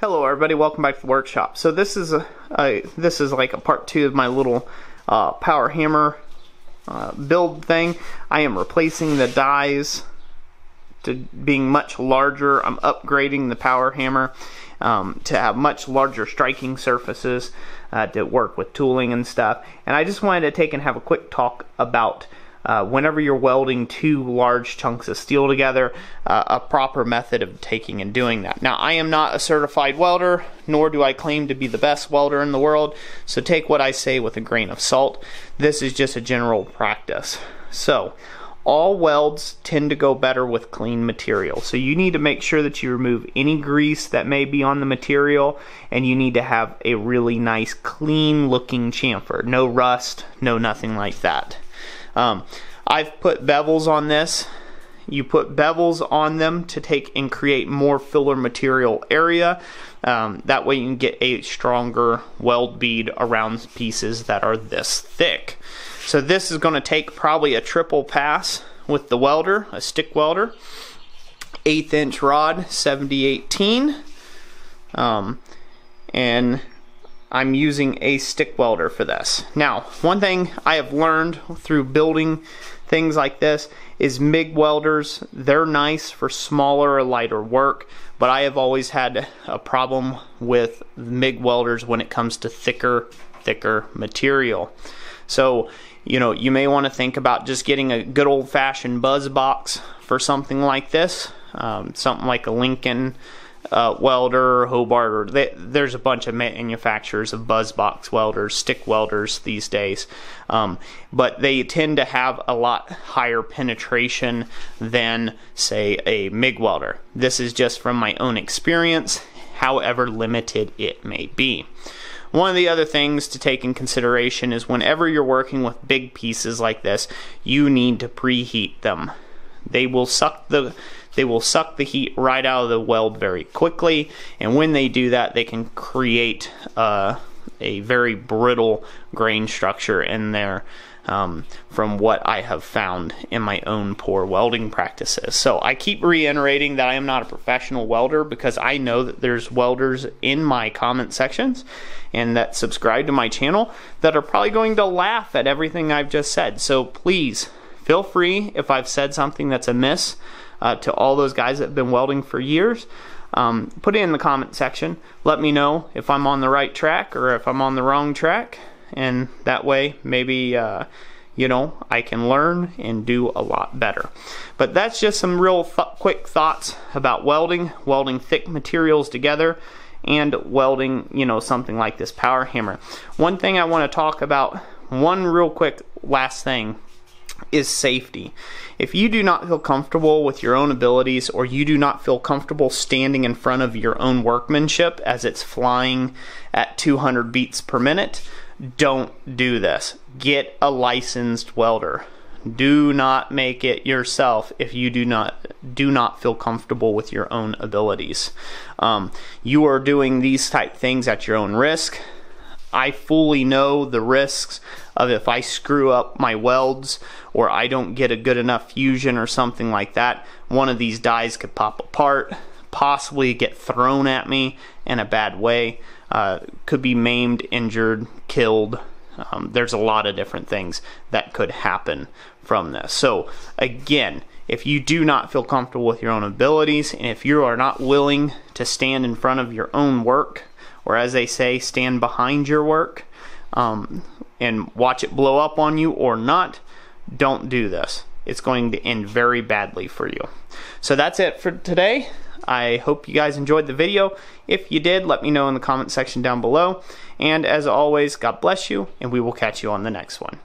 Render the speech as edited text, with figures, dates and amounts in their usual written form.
Hello everybody, welcome back to the workshop. So this is like a part 2 of my little power hammer build thing. I am replacing the dies to being much larger. I'm upgrading the power hammer to have much larger striking surfaces to work with tooling and stuff. And I just wanted to take and have a quick talk about whenever you're welding two large chunks of steel together, a proper method of taking and doing that. Now, I am not a certified welder, nor do I claim to be the best welder in the world, so take what I say with a grain of salt. This is just a general practice. So, all welds tend to go better with clean material. So you need to make sure that you remove any grease that may be on the material, and you need to have a really nice, clean looking chamfer. No rust, no nothing like that. I've put bevels on this. You put bevels on them to take and create more filler material area. That way you can get a stronger weld bead around pieces that are this thick. So this is going to take probably a triple pass with the welder, a stick welder. 1/8 inch rod, 7018. And I'm using a stick welder for this. Now, one thing I have learned through building things like this is MIG welders. They're nice for smaller or lighter work, but I have always had a problem with MIG welders when it comes to thicker material. So, you know, you may want to think about just getting a good old-fashioned buzz box for something like this, something like a Lincoln welder, Hobart, or there's a bunch of manufacturers of buzz box welders, stick welders these days, but they tend to have a lot higher penetration than, say, a MIG welder. This is just from my own experience, however limited it may be. One of the other things to take in consideration is whenever you're working with big pieces like this, you need to preheat them. They will suck the heat right out of the weld very quickly, and when they do that, they can create a very brittle grain structure in there, from what I have found in my own poor welding practices. So I keep reiterating that I am not a professional welder, because I know that there's welders in my comment sections and that subscribe to my channel that are probably going to laugh at everything I've just said. So please feel free, if I've said something that's amiss, to all those guys that have been welding for years, put it in the comment section. Let me know if I'm on the right track or if I'm on the wrong track, and that way maybe you know, I can learn and do a lot better. But that's just some real quick thoughts about welding thick materials together, and welding, you know, something like this power hammer. One thing I want to talk about, one real quick last thing, is safety. If you do not feel comfortable with your own abilities, or you do not feel comfortable standing in front of your own workmanship as it's flying at 200 beats per minute, don't do this. Get a licensed welder. Do not make it yourself if you do not feel comfortable with your own abilities. You are doing these type things at your own risk. I fully know the risks of if I screw up my welds, or I don't get a good enough fusion or something like that, one of these dies could pop apart, possibly get thrown at me in a bad way, could be maimed, injured, killed. There's a lot of different things that could happen from this. So again, if you do not feel comfortable with your own abilities, and if you are not willing to stand in front of your own work, or as they say, stand behind your work, and watch it blow up on you or not, don't do this. It's going to end very badly for you. So that's it for today. I hope you guys enjoyed the video. If you did, let me know in the comment section down below. And as always, God bless you, and we will catch you on the next one.